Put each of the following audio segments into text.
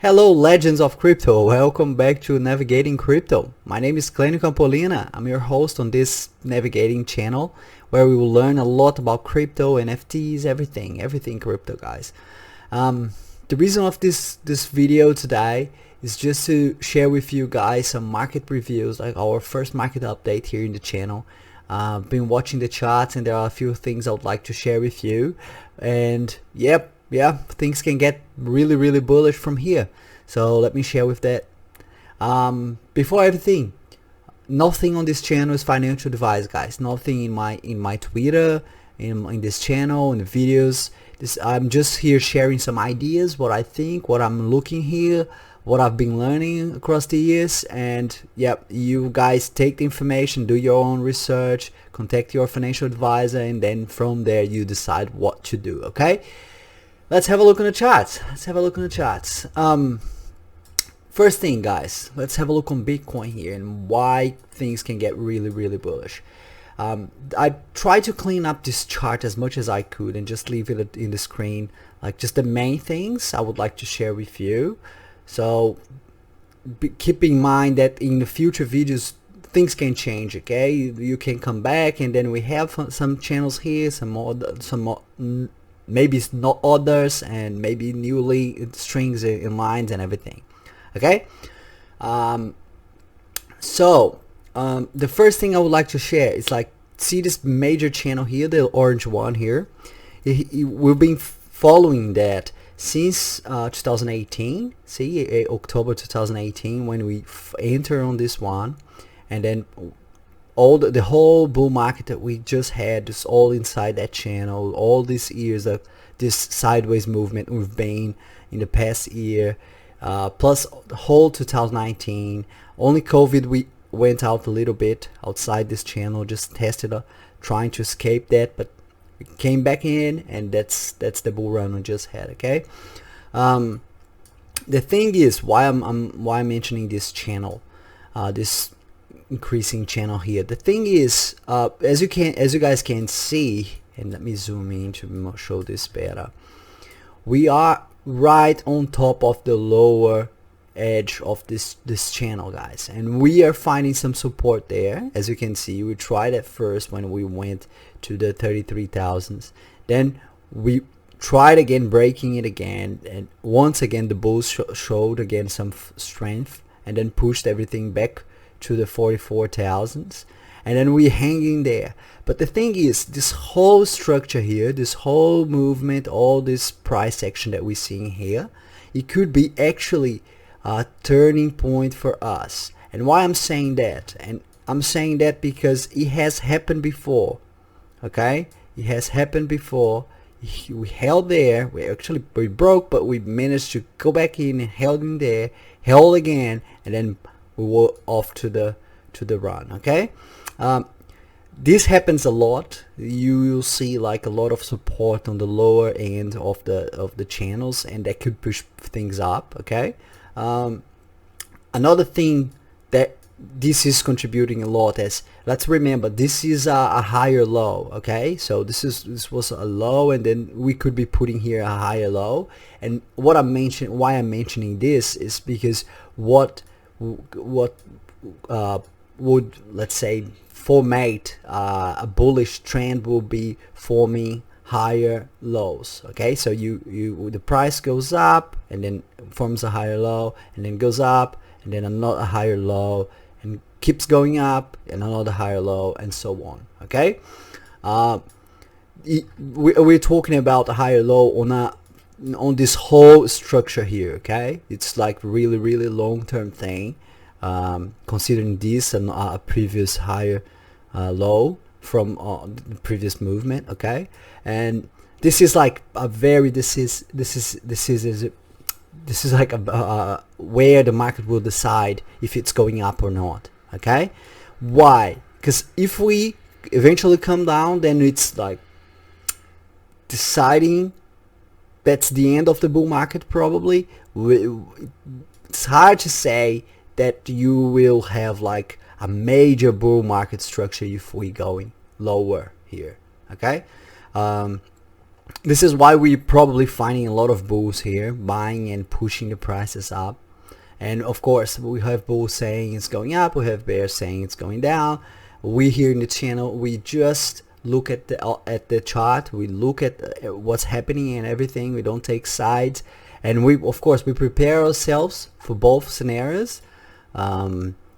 Hello legends of crypto, welcome back to Navigating Crypto. My name is Clênio Campolina. I'm your host on this navigating channel where we will learn a lot about crypto, NFTs, everything crypto, guys. The reason of this video today is just to share with you guys some market reviews, like our first market update here in the channel. I've been watching the charts and there are a few things I would like to share with you, and yeah, things can get really bullish from here, so let me share with that. Before everything, nothing on this channel is financial advice, guys. Nothing in my Twitter, in this channel, in the videos. I'm just here sharing some ideas, what I think, what I'm looking here, what I've been learning across the years. And yep, you guys take the information, do your own research, contact your financial advisor, and then from there you decide what to do. Okay, let's have a look on the charts. First thing, guys, let's have a look on Bitcoin here and why things can get really bullish. I tried to clean up this chart as much as I could and just leave it in the screen, like just the main things I would like to share with you. So keep in mind that in the future videos things can change. Okay, you can come back, and then we have some channels here, some more, maybe it's not others, and maybe newly strings and lines and everything. Okay, the first thing I would like to share is, like, see this major channel here, the orange one here. We've been following that since 2018. See, October 2018 when we enter on this one, and then all the whole bull market that we just had is all inside that channel. All these years of this sideways movement we've been in the past year, plus the whole 2019. Only COVID we went out a little bit outside this channel, just tested, trying to escape that, but we came back in, and that's the bull run we just had. Okay, the thing is, why I'm mentioning this channel, this increasing channel here. The thing is, as you guys can see, and let me zoom in to show this better. We are right on top of the lower edge of this channel, guys, and we are finding some support there. As you can see, we tried at first when we went to the 33,000s, then we tried again, breaking it again, and once again the bulls showed again some strength, and then pushed everything back to the 44,000s, and then we hanging there. But the thing is, this whole structure here, this whole movement, all this price action that we're seeing here, it could be actually a turning point for us. And why I'm saying that? And I'm saying that because it has happened before. Okay, it has happened before. We held there, we broke, but we managed to go back in and held in there, held again, and then we were off to the run. Okay, this happens a lot. You will see like a lot of support on the lower end of the channels, and that could push things up. Okay, another thing that this is contributing a lot is, let's remember, this is a higher low. Okay, so this was a low, and then we could be putting here a higher low. And why I'm mentioning this is because what would, let's say, formate a bullish trend will be forming higher lows. Okay, so the price goes up and then forms a higher low, and then goes up and then another higher low, and keeps going up and another higher low, and so on. Okay, we're talking about a higher low on this whole structure here. Okay, it's like really long-term thing, considering this and a previous higher low from the previous movement. Okay, and this is like a very this is like a where the market will decide if it's going up or not. Okay, why? Because if we eventually come down, then it's like deciding that's the end of the bull market. Probably it's hard to say that you will have like a major bull market structure if we going lower here. Okay, This is why we're probably finding a lot of bulls here buying and pushing the prices up. And of course we have bulls saying it's going up, we have bears saying it's going down. We here in the channel, we just look at the chart, we look at what's happening and everything. We don't take sides, and we of course we prepare ourselves for both scenarios.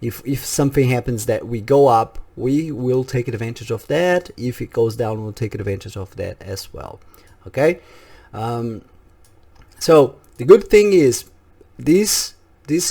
If something happens that we go up, we will take advantage of that. If it goes down, we'll take advantage of that as well. Okay, so the good thing is this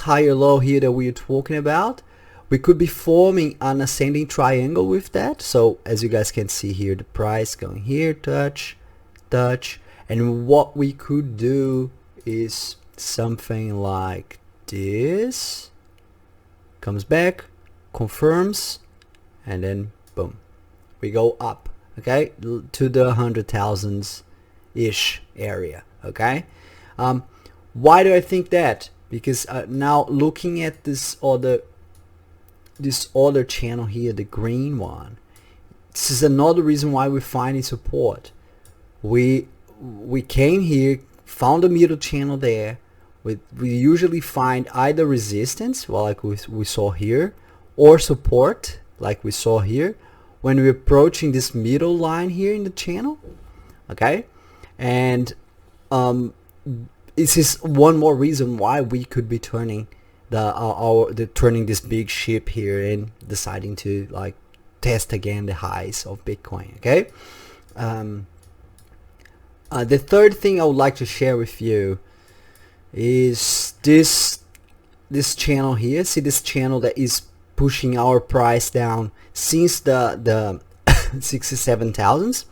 higher low here that we're talking about, we could be forming an ascending triangle with that. So as you guys can see here, the price going here, touch, and what we could do is something like this. Comes back, confirms, and then boom, we go up, okay, to the 100,000s ish area. Okay, why do I think that? Because now looking at this other channel here, the green one, this is another reason why we're finding support. We came here, found a middle channel there. We usually find either resistance, well, like we saw here, or support, like we saw here, when we're approaching this middle line here in the channel. Okay, and this is one more reason why we could be turning turning this big ship here and deciding to like test again the highs of Bitcoin. Okay, the third thing I would like to share with you is this channel here. See this channel that is pushing our price down since the 67,000s.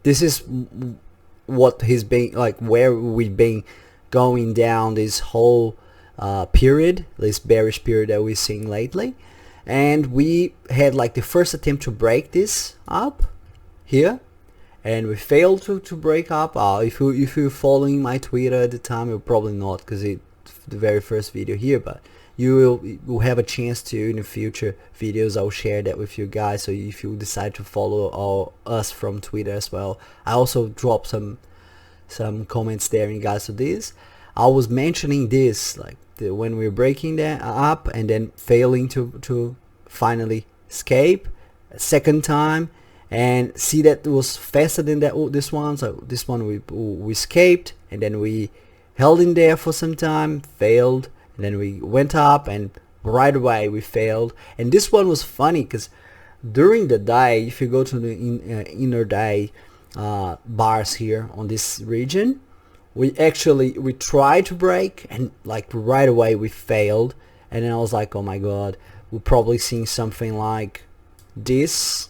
This is what has been like, where we've been going down this whole period, this bearish period that we're seeing lately. And we had like the first attempt to break this up here, and we failed to break up. If you're following my Twitter at the time, you're probably not, because it's the very first video here, but you will have a chance to in the future videos. I'll share that with you guys, so if you decide to follow us from Twitter as well. I also dropped some comments there in regards to this. I was mentioning this, like when we're breaking that up and then failing to finally escape a second time, and see that it was faster than this one. So this one we escaped, and then we held in there for some time, failed, and then we went up, and right away we failed. And this one was funny because during the day, if you go to the inner day bars here on this region, we tried to break, and like right away we failed. And then I was like, oh my god, we're probably seeing something like this,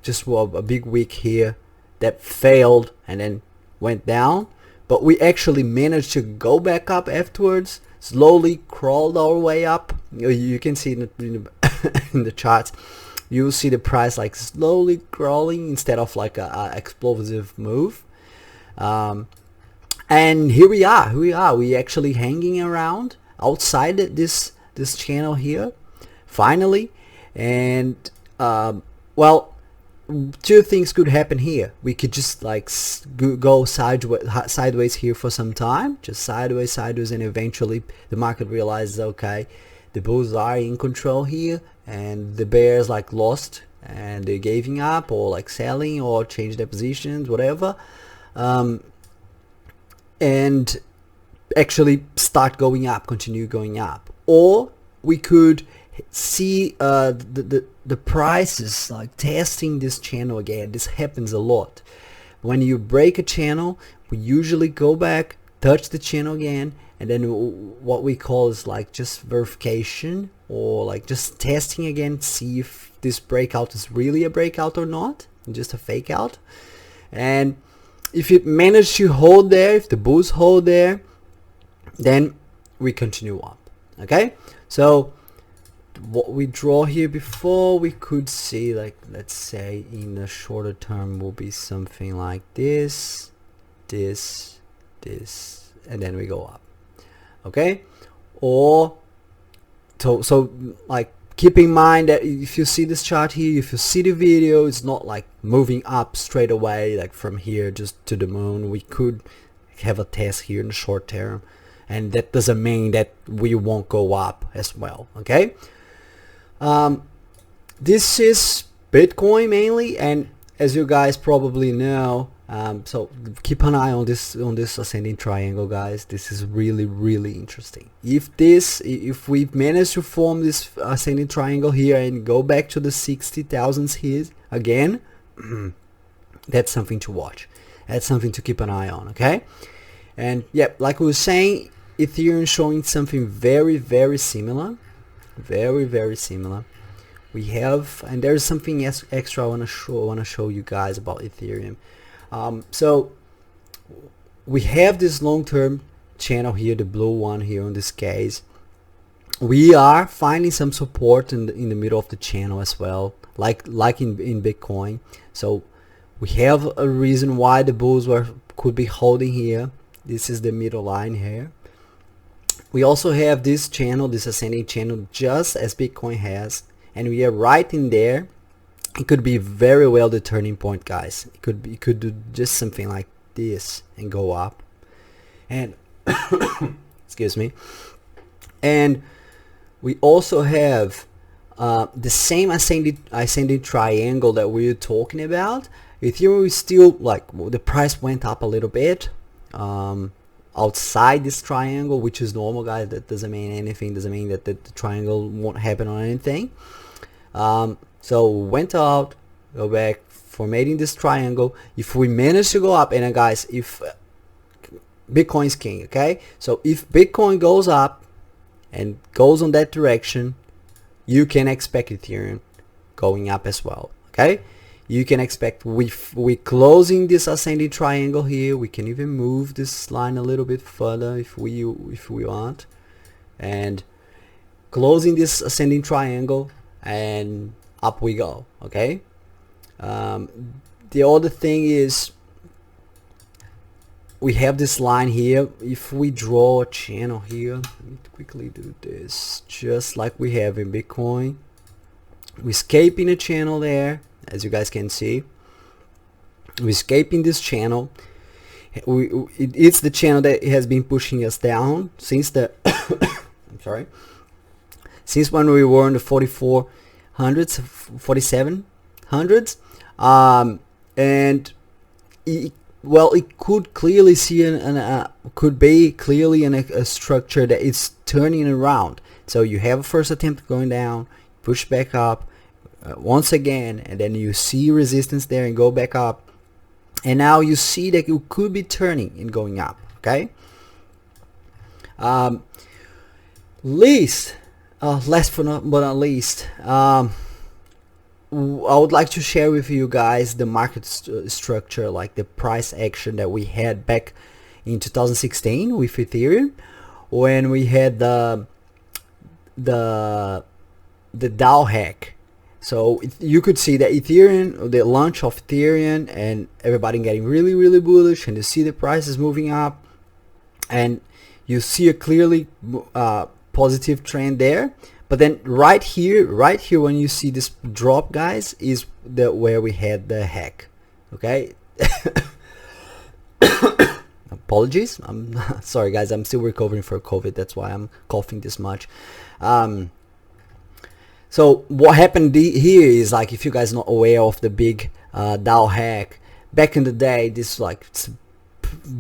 just a big wick here that failed and then went down. But we actually managed to go back up afterwards, slowly crawled our way up. You can see in the charts, you'll see the price like slowly crawling instead of like a explosive move. And here we are. We actually hanging around outside this channel here, finally. And well, two things could happen here. We could just like go sideways here for some time, just sideways, and eventually the market realizes, okay, the bulls are in control here, and the bears like lost and they're giving up, or like selling, or change their positions, whatever, and actually start going up, continue going up. Or we could see the prices like testing this channel again. This happens a lot. When you break a channel, we usually go back, touch the channel again, and then what we call is like just verification, or like just testing again, see if this breakout is really a breakout or not, just a fake out. And if it managed to hold there, if the bulls hold there, then we continue up. Okay, so what we draw here before, we could see, like, let's say in the shorter term will be something like this, and then we go up. Okay, or so like keep in mind that if you see this chart here, if you see the video, it's not like moving up straight away, like from here just to the moon. We could have a test here in the short term, and that doesn't mean that we won't go up as well. Okay, this is Bitcoin mainly, and as you guys probably know, so keep an eye on this ascending triangle, guys. This is really interesting. If we manage to form this ascending triangle here and go back to the 60,000s here again, that's something to watch. That's something to keep an eye on. Okay, and yeah, like we were saying, Ethereum showing something very similar, very similar. We have, and there's something extra I want to show you guys about Ethereum. So we have this long-term channel here, the blue one here in this case. We are finding some support in the middle of the channel as well, like in Bitcoin. So we have a reason why the bulls could be holding here. This is the middle line here. We also have this channel, this ascending channel, just as Bitcoin has, and we are right in there. It could be very well the turning point, guys. It could do just something like this and go up, and excuse me. And we also have the same ascending triangle that we were talking about. Ethereum is still like, the price went up a little bit outside this triangle, which is normal, guys. That doesn't mean anything. Doesn't mean that the triangle won't happen or anything. So went out, go back, formatting this triangle. If we manage to go up, and guys, if Bitcoin's king, okay, so if Bitcoin goes up and goes on that direction, you can expect Ethereum going up as well. Okay, you can expect, we closing this ascending triangle here. We can even move this line a little bit further if we want, and closing this ascending triangle, and up we go. Okay, the other thing is, we have this line here. If we draw a channel here, let me quickly do this, just like we have in Bitcoin. We're escaping a channel there, as you guys can see. We're escaping this channel. It's the channel that has been pushing us down since the I'm sorry, since when we were in the 4400s, 4700s, and it could clearly see could be clearly a structure that is turning around. So you have a first attempt going down, push back up once again, and then you see resistance there and go back up, and now you see that it could be turning and going up. Okay, last but not least, I would like to share with you guys the market structure, like the price action that we had back in 2016 with Ethereum, when we had the DAO hack. So you could see that Ethereum, the launch of Ethereum, and everybody getting really bullish, and you see the prices moving up, and you see a clearly positive trend there. But then right here when you see this drop, guys, is where we had the hack. Okay, apologies, I'm sorry guys, I'm still recovering from COVID, that's why I'm coughing this much. So what happened here is, like, if you guys are not aware of the big DAO hack, back in the day, this like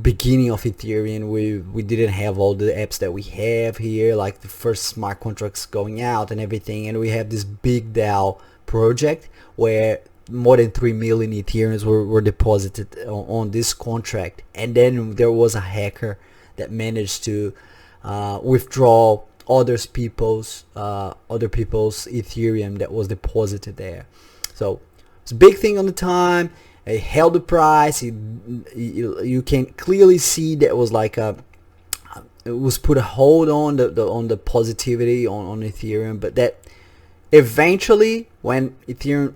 beginning of Ethereum, we didn't have all the apps that we have here, like the first smart contracts going out and everything, and we have this big DAO project where more than 3 million Ethereums were deposited on this contract, and then there was a hacker that managed to withdraw other people's Ethereum that was deposited there. So it's a big thing on the time. It held the price. You can clearly see that was like it was put a hold on the positivity on Ethereum, but that eventually, when Ethereum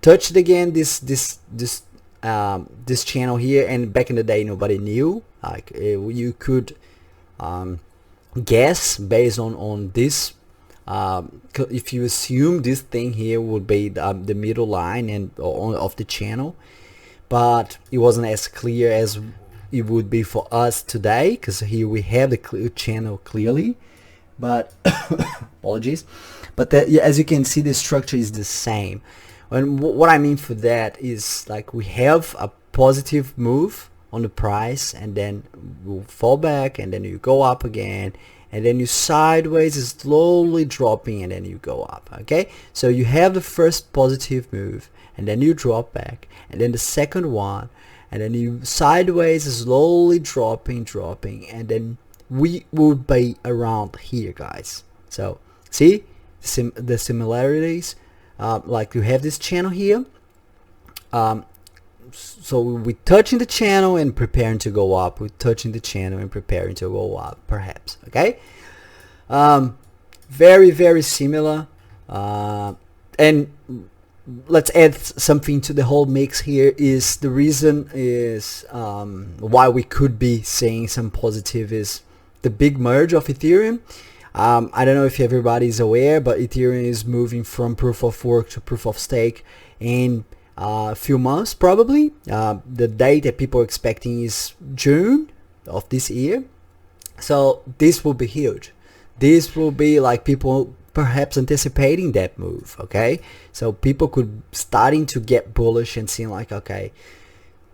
touched again this channel here, and back in the day nobody knew, like you could guess based on this if you assume this thing here would be the middle line and of the channel, but it wasn't as clear as it would be for us today, because here we have the channel clearly, but apologies, but yeah, as you can see, the structure is the same. And what I mean for that is, like, we have a positive move on the price, and then we'll fall back, and then you go up again, and then you sideways is slowly dropping, and then you go up. Okay, so you have the first positive move, and then you drop back, and then the second one, and then you sideways is slowly dropping, and then we will be around here, guys. So see the similarities. Like, you have this channel here, so we're touching the channel and preparing to go up, we're touching the channel and preparing to go up, perhaps. Okay, very, very similar. And let's add something to the whole mix here. Is the reason is why we could be seeing some positive is the big merge of Ethereum. I don't know if everybody's aware, but Ethereum is moving from proof of work to proof of stake in a few months, probably. The date that people are expecting is June of this year. So this will be huge. This will be like people perhaps anticipating that move. Okay, so people could starting to get bullish and seeing like, okay,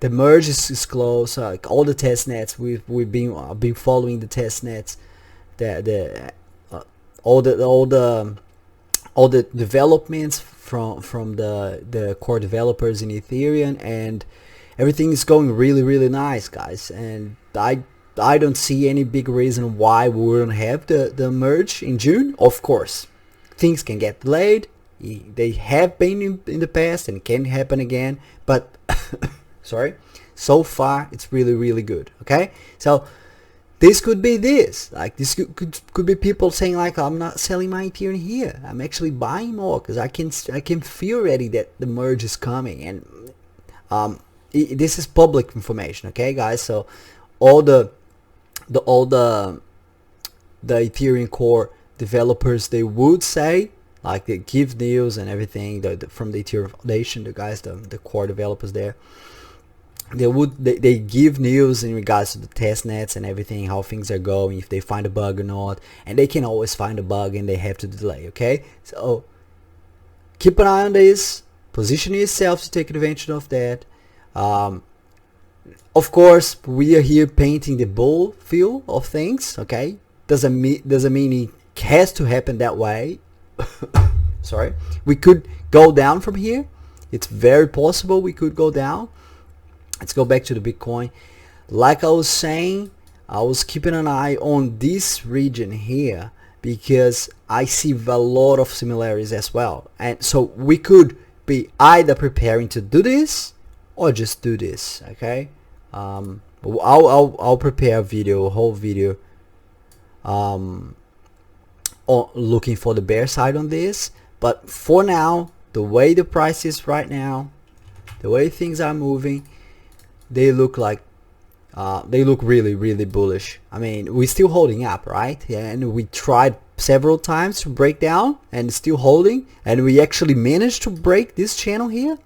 the merge is close. Like all the test nets, we've been following the test nets, all the developments from the core developers in Ethereum, and everything is going really, really nice, guys. And I don't see any big reason why we wouldn't have the merge in June. Of course, things can get delayed. They have been in the past and can happen again, but sorry, so far it's really, really good. Okay, so this could be this, like this could be people saying like, I'm not selling my Ethereum here, I'm actually buying more, because I can feel already that the merge is coming. And this is public information, okay, guys? So all the Ethereum core developers, they would say, like, they give news and everything, from the Ethereum Foundation, the guys, the core developers there, they give news in regards to the test nets and everything, how things are going, if they find a bug or not, and they can always find a bug and they have to delay. Okay, so keep an eye on this, position yourself to take advantage of that. Of course, we are here painting the bull feel of things. Okay, doesn't mean it has to happen that way. Sorry, we could go down from here. It's very possible we could go down. Let's go back to the Bitcoin. Like I was saying, I was keeping an eye on this region here because I see a lot of similarities as well. And so we could be either preparing to do this or just do this. Okay, I'll prepare a whole video on looking for the bear side on this. But for now, the way the price is right now, the way things are moving, they look like they look really, really bullish. I mean, we're still holding up, right? Yeah, and we tried several times to break down and still holding, and we actually managed to break this channel here,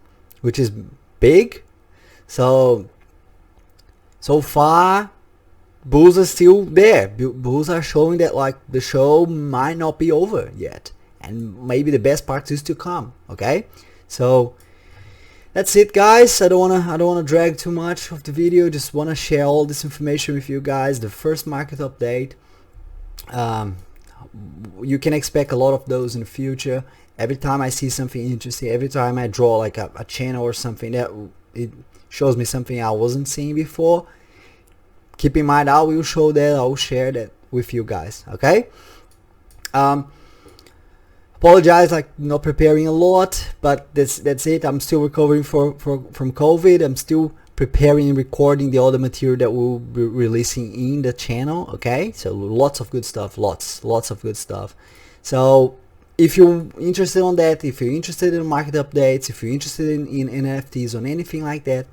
which is big. So far, bulls are still there. Bulls are showing that, like, the show might not be over yet, and maybe the best part is to come. Okay, so that's it, guys. I don't wanna drag too much of the video. Just wanna share all this information with you guys. The first market update. You can expect a lot of those in the future. Every time I see something interesting, every time I draw like a channel or something that it shows me something I wasn't seeing before, keep in mind I will show that. I will share that with you guys. Okay. Apologize, like, not preparing a lot, but that's it. I'm still recovering from COVID. I'm still preparing and recording the other material that we'll be releasing in the channel. Okay, so lots of good stuff, lots of good stuff. So if you're interested on that, if you're interested in market updates, if you're interested in NFTs or anything like that,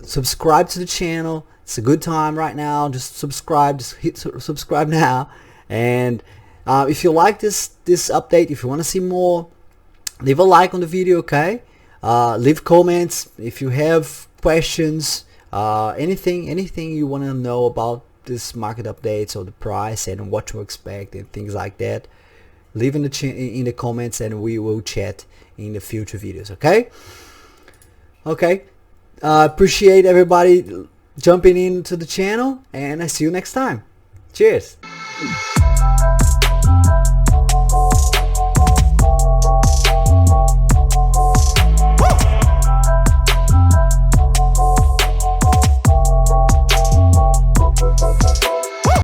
subscribe to the channel. It's a good time right now. Just subscribe. Just hit subscribe now, and If you like this update, if you want to see more, leave a like on the video, okay? Leave comments if you have questions, anything you want to know about this market updates or the price and what to expect and things like that. Leave in the comments, and we will chat in the future videos, okay? Okay, appreciate everybody jumping into the channel, and I see you next time. Cheers.